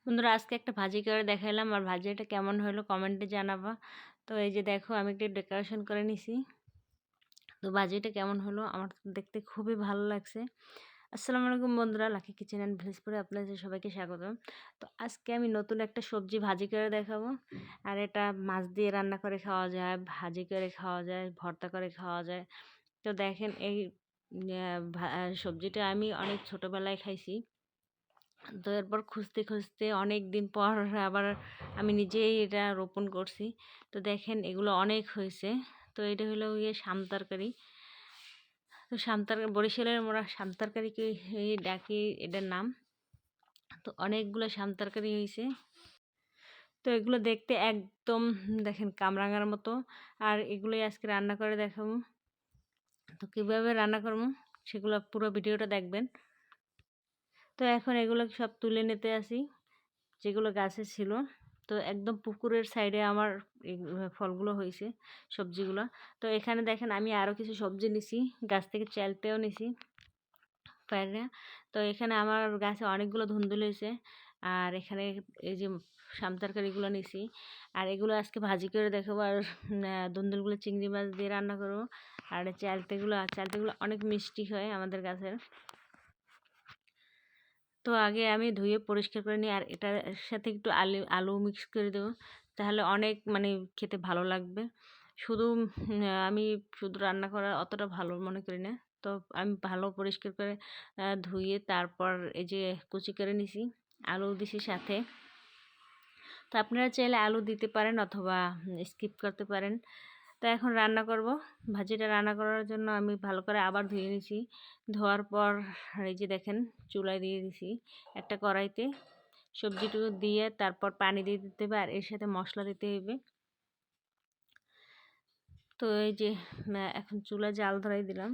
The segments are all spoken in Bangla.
বন্ধুরা আজকে একটা ভাজি করে দেখাইলাম আর ভাজিটা কেমন হলো কমেন্টে জানাবা। তো এই যে দেখো আমি একটু ডেকোরেশন করে নিছি। তো ভাজিটা কেমন হলো আমার তো দেখতে খুবই ভালো লাগছে। আসসালামু আলাইকুম বন্ধুরা, লাকি কিচেন অ্যান্ড ভিলেজপুরে আপনাদের সবাইকে স্বাগতম। তো আজকে আমি নতুন একটা সবজি ভাজি করে দেখাবো। আর এটা মাছ দিয়ে রান্না করে খাওয়া যায়, ভাজি করে খাওয়া যায়, ভর্তা করে খাওয়া যায়। তো দেখেন এই সবজিটা আমি অনেক ছোটোবেলায় খাইছি। তো এরপর খুঁজতে খুঁজতে অনেক দিন পর আবার আমি নিজেই এটা রোপণ করছি। তো দেখেন এগুলো অনেক হয়েছে। তো এটা হলো গিয়ে শাম তরকারি। তো বরিশালের মোরা শাম তরকারিকে ডাকি, এটার নাম। তো অনেকগুলো শাম তরকারি হয়েছে। তো এগুলো দেখতে একদম দেখেন কামরাঙার মতো। আর এগুলোই আজকে রান্না করে দেখাবো। তো কীভাবে রান্না করবো সেগুলো পুরো ভিডিওটা দেখবেন। তো এখন এগুলো সব তুলে নিতে আসি, যেগুলো গাছে ছিল। তো একদম পুকুরের সাইডে আমার এই ফলগুলো হয়েছে, সবজিগুলো। তো এখানে দেখেন আমি আরও কিছু সবজি নিছি, গাছ থেকে চালতেও নিছি পায়রা। তো এখানে আমার গাছে অনেকগুলো ধুন্দুল হয়েছে। আর এখানে এই যে শাম তরকারিগুলো নিছি। আর এগুলো আজকে ভাজি করে দেখাবো। আর ধুন্দুলগুলো চিংড়ি মাছ দিয়ে রান্না করবো। আর চালতেগুলো অনেক মিষ্টি হয় আমাদের গাছের। তো আগে আমি ধুয়ে পরিষ্কার করে নিই, আর এটার সাথে একটু আলু মিক্স করে দেবো, তাহলে অনেক মানে খেতে ভালো লাগবে। শুধু আমি শুধু রান্না করা অতটা ভালো মনে করি না। তো আমি ভালো পরিষ্কার করে ধুয়ে তারপর এই যে কুচি করে নিছি, আলু দিছি সাথে। তো আপনারা চাইলে আলু দিতে পারেন অথবা স্কিপ করতে পারেন। তো এখন রান্না করব। ভাজিটা রান্না করার জন্য আমি ভালো করে আবার ধুয়ে নিছি। ধোয়ার পর এই যে দেখেন চুলায় দিয়ে দিছি একটা কড়াইতে। সবজিটুকু দিয়ে তারপর পানি দিয়ে দিতে হবে, আর এর সাথে মশলা দিতে হবে। তো এই যে এখন চুলা জাল ধরাই দিলাম।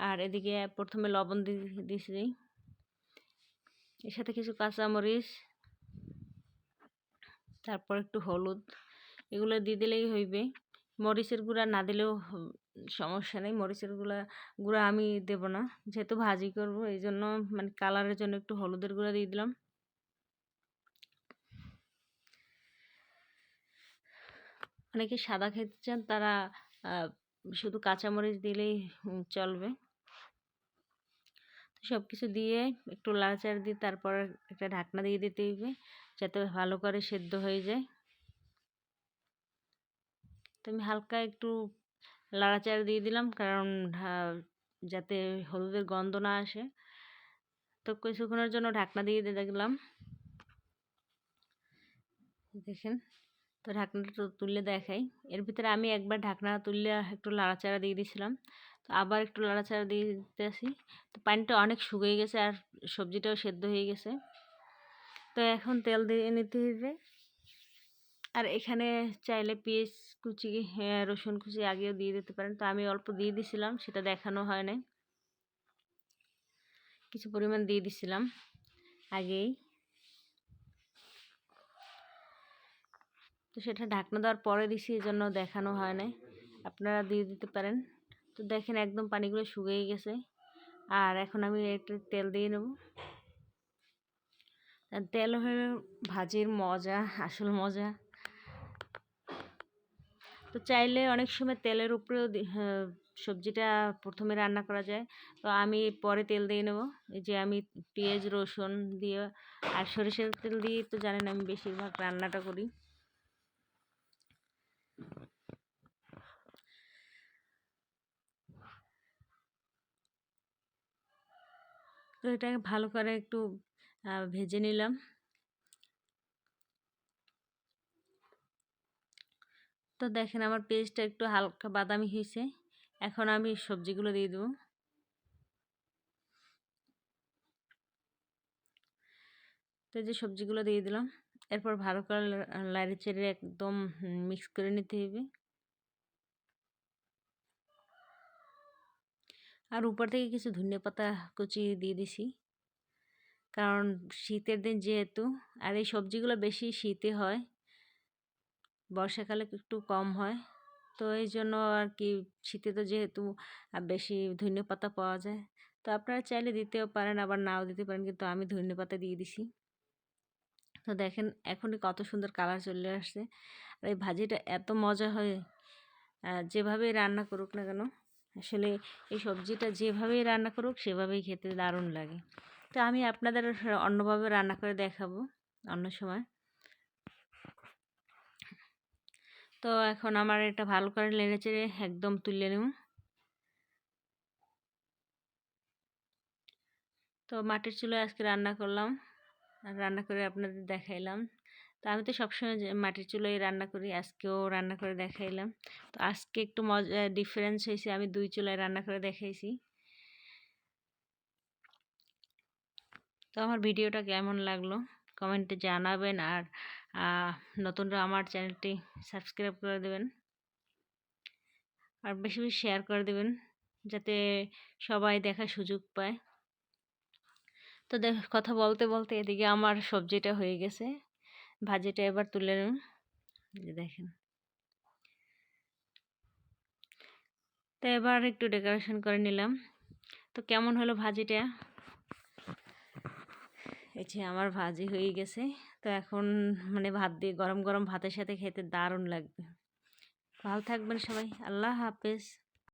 আর এদিকে প্রথমে লবণ দিয়েছি, এর সাথে কিছু কাঁচামরিচ, তারপর একটু হলুদ, এগুলো দিয়ে দিলেই হইবে। মরিচের গুঁড়া না দিলেও সমস্যা নেই। মরিচের গুঁড়া আমি দেব না, যেহেতু ভাজি করব এই জন্য মানে কালারের জন্য একটু হলুদের গুঁড়া দিয়ে দিলাম। অনেকে সাদা খেতে চান, তারা শুধু কাঁচামরিচ দিলেই চলবে। সব কিছু দিয়ে একটু লাড়াচাড়া দিয়ে তারপর একটা ঢাকনা দিয়ে দিতে হবে, যাতে ভালো করে সেদ্ধ হয়ে যায়। তো আমি হালকা একটু লাড়াচাড়া দিয়ে দিলাম, কারণ যাতে হলুদের গন্ধ না আসে। তো কিছুক্ষণের জন্য ঢাকনা দিয়ে দেখলাম, দেখেন। তো ঢাকনাটা তো তুললে দেখাই। এর ভিতরে আমি একবার ঢাকনা তুললে একটু লাড়াচাড়া দিয়ে দিয়েছিলাম, তো আবার একটু লাড়াচাড়া দিয়ে দিতে আসি। তো পানিটা অনেক শুকিয়ে গেছে আর সবজিটাও সেদ্ধ হয়ে গেছে। তো এখন তেল দিয়ে নিতে হবে। আর এখানে চাইলে পেঁয়াজ কুচি, রসুন কুচি আগেও দিয়ে দিতে পারেন। তো আমি অল্প দিয়ে দিছিলাম, সেটা দেখানো হয় নাই, কিছু পরিমাণ দিয়ে দিছিলাম আগেই। তো সেটা ঢাকনা দেওয়ার পরে দিছি, এই জন্য দেখানো হয় নাই, আপনারা দিয়ে দিতে পারেন। তো দেখেন একদম পানিগুলো শুকিয়ে গেছে। আর এখন আমি একটু তেল দিয়ে নেব। তেল হলো ভাজির মজা, আসল মজা। তো চাইলে অনেক সময় তেলের উপরেও সবজিটা প্রথমে রান্না করা যায়। তো আমি পরে তেল দিয়ে নেব। এই যে আমি পেঁয়াজ রসুন দিয়ে আর সরিষার তেল দিয়ে তো জানেন আমি বেশিরভাগ রান্নাটা করি। তো এটাকে ভালো করে একটু ভেজে নিলাম। তো দেখেন আমার পেঁয়াজটা একটু হালকা বাদামি হয়েছে। এখন আমি সবজিগুলো দিয়ে দেবো। তো এই যে সবজিগুলো দিয়ে দিলাম। এরপর ভালো করে লাড়ি চেড়ে একদম মিক্স করে নিতে হবে। আর উপর থেকে কিছু ধনিয়াপাতা কুচি দিয়ে দিছি, কারণ শীতের দিন যেহেতু। আর এই সবজিগুলো বেশি শীতে হয়, বর্ষাকালে একটু কম হয়। তো এই জন্য আর কি, শীতে তো যেহেতু বেশি ধনিয়াপাতা পাওয়া যায়, তো আপনারা চাইলে দিতেও পারেন, আবার নাও দিতে পারেন, কিন্তু আমি ধনেপাতা দিয়ে দিছি। তো দেখেন এখনই কত সুন্দর কালার চলে আসছে। আর এই ভাজিটা এত মজা হয়, যেভাবেই রান্না করুক না কেন, আসলে এই সবজিটা যেভাবেই রান্না করুক সেভাবেই খেতে দারুণ লাগে। তো আমি আপনাদের অন্যভাবে রান্না করে দেখাবো অন্য সময়। তো এখন আমার এটা ভালো করে নেড়েচেড়ে একদম তুলে নেব। তো মাটির চুলায় আজকে রান্না করলাম, আর রান্না করে আপনাদের দেখাইলাম। তো আমি তো সবসময় মাটির চুলায় রান্না করি, আজকেও রান্না করে দেখাইলাম। তো আজকে একটু মজা ডিফারেন্স হয়েছে, আমি 2 চুলায় রান্না করে দেখাইছি। তো আমার ভিডিওটা কেমন লাগলো কমেন্টে জানাবেন, আর নতুনরা আমার চ্যানেলটি সাবস্ক্রাইব করে দেবেন, আর বেশি বেশি শেয়ার করে দেবেন যাতে সবাই দেখার সুযোগ পায়। তো কথা বলতে বলতে এদিকে আমার সবজিটা হয়ে গেছে, ভাজিটা এবার তুলে নিন। দেখেন, তো এবার একটু ডেকোরেশন করে নিলাম। তো কেমন হলো ভাজিটা? এই যে আমার ভাজি হয়ে গেছে। তো এখন মানে ভাত দিয়ে গরম গরম ভাতের সাথে খেতে দারুণ লাগবে। ভালো থাকবেন সবাই, আল্লাহ হাফেজ।